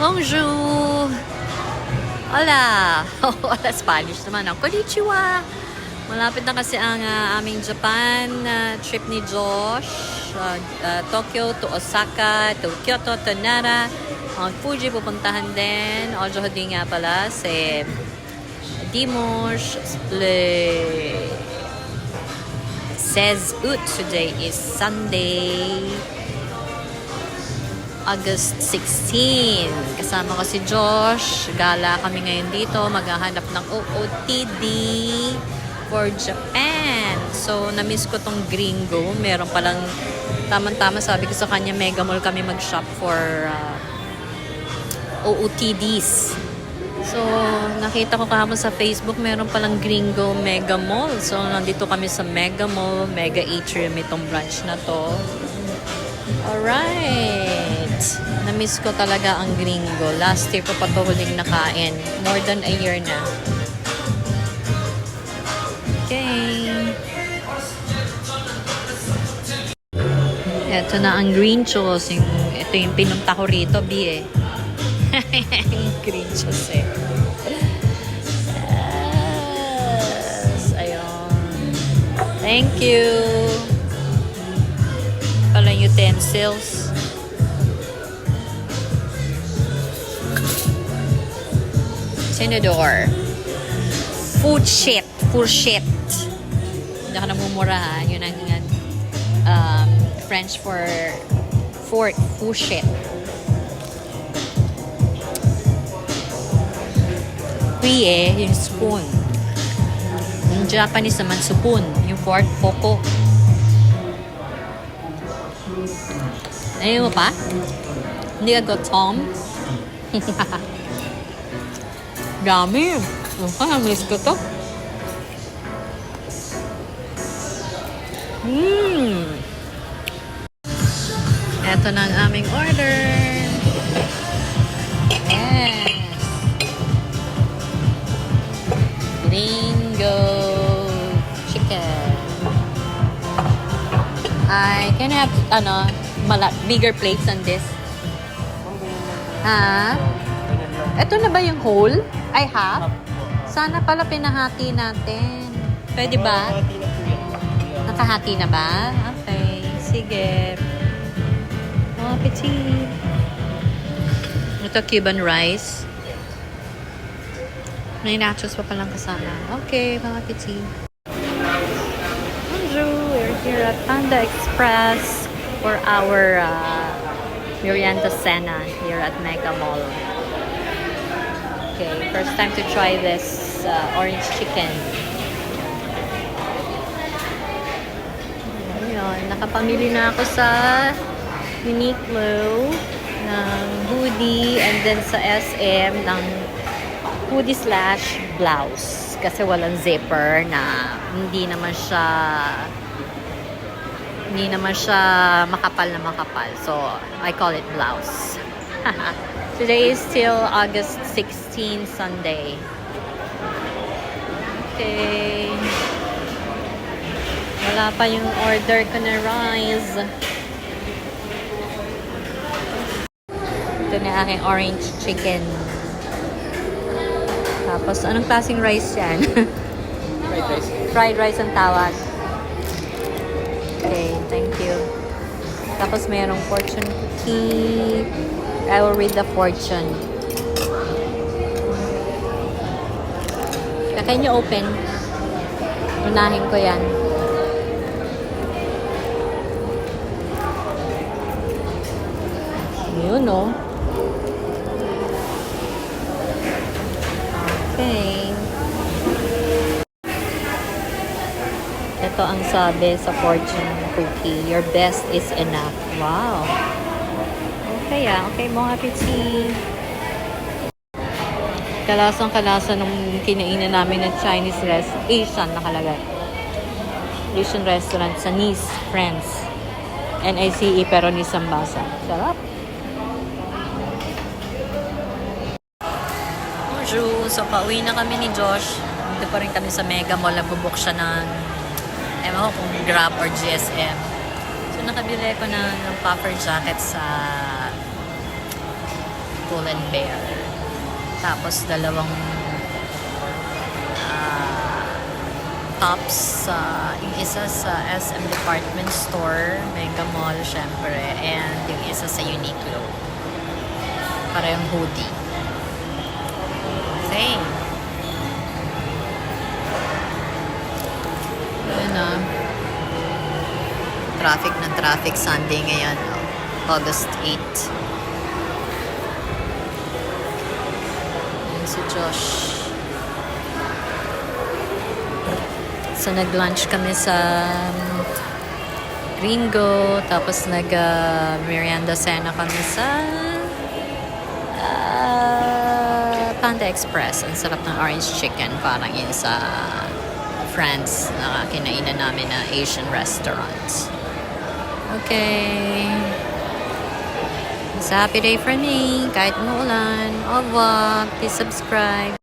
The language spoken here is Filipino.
Bonjour! Hola! Hola, Spanish naman. Konnichiwa! Malapit na kasi ang aming Japan trip ni Josh. Tokyo to Osaka, to Kyoto, to Nara. Ang Fuji pupuntahan din. Aujourd'hui nga pala si Dimanche le 16 août. Today is Sunday, August 16. Kasama ko si Josh. Gala kami ngayon dito. Maghahanap ng OOTD for Japan. So, na-miss ko tong gringo. Meron palang tamang-tama sabi ko sa kanya, Mega Mall kami mag-shop for OOTDs. So, nakita ko kahapon sa Facebook, meron palang gringo Mega Mall. So, nandito kami sa Mega Mall, Mega Atrium, itong branch na to. Alright. Na-miss ko talaga ang gringo. Last year ko pa ito huling nakain. More than a year na. Okay. Ito na ang green chos. Ito yung pinunta ko rito, B eh. Green chos eh. Yes. Ayun. Thank you. Pala utensils. Tinidor. Food shit. Hindi ako namumura ha. Yun ang French for fork. Food shit. Kui yung spoon. Yung Japanese naman, supun. Yung fork, koko. Ayaw mo pa? Hindi ka gutom? Dami. Miss ko to. Ito na ang aming order. Yes. Gringo chicken. Can I have, bigger plates on this? Ha? Ito na ba yung whole? I have? Sana pala pinahati natin. Pwede ba? Nakahati na ba? Okay. Sige. Bon appetit. Ito Cuban rice. May nachos pa palang kasama. Okay. Bon appetit. Bonjour. We're here at Panda Express for our Merienda Cena here at Mega Mall. Okay, first time to try this orange chicken. Ayun, nakapamili na ako sa Uniqlo ng hoodie and then sa SM ng hoodie / blouse. Kasi walang zipper na hindi naman siya makapal na makapal. So, I call it blouse. Today is still August 16, Sunday. Okay. Wala pa yung order ko na rice. Ito na aking orange chicken. Tapos, anong klaseng rice yan? Fried rice. Fried rice ang tawag. Okay, thank you. Tapos, mayroong fortune cookie. I will read the fortune. Can you open? Unahin ko yan. Yun, no? Okay. Ito ang sabi sa fortune cookie. Your best is enough. Wow. Okay okay, bon appetit. Kalasang-kalasa nung kinainan namin ng Chinese Asian nakalagay. Asian restaurant sa Nice, France. NICE pero Nice ang basa. Sarap. Bonjour. So, pauwi na kami ni Josh. Dito pa rin kami sa Mega Mall. Nagbubook siya ng ewan ko kung Grab or GSM. So, nakabili ko ng puffer jacket sa Pull and Bear. Tapos dalawang tops. Yung isa sa SM Department Store, Mega Mall, syempre. And yung isa sa Uniqlo. Parehong hoodie. Okay. Yun na. Traffic ng traffic Sunday ngayon. August 8. Ayan si Josh. So, nag-lunch kami sa Gringo. Tapos, nag-merienda cena kami sa Panda Express. Ang sarap ng orange chicken. Parang yun sa France na kinainan namin na Asian restaurants. Okay. It's a happy day for me. Kahit umuulan. Au revoir. Please subscribe.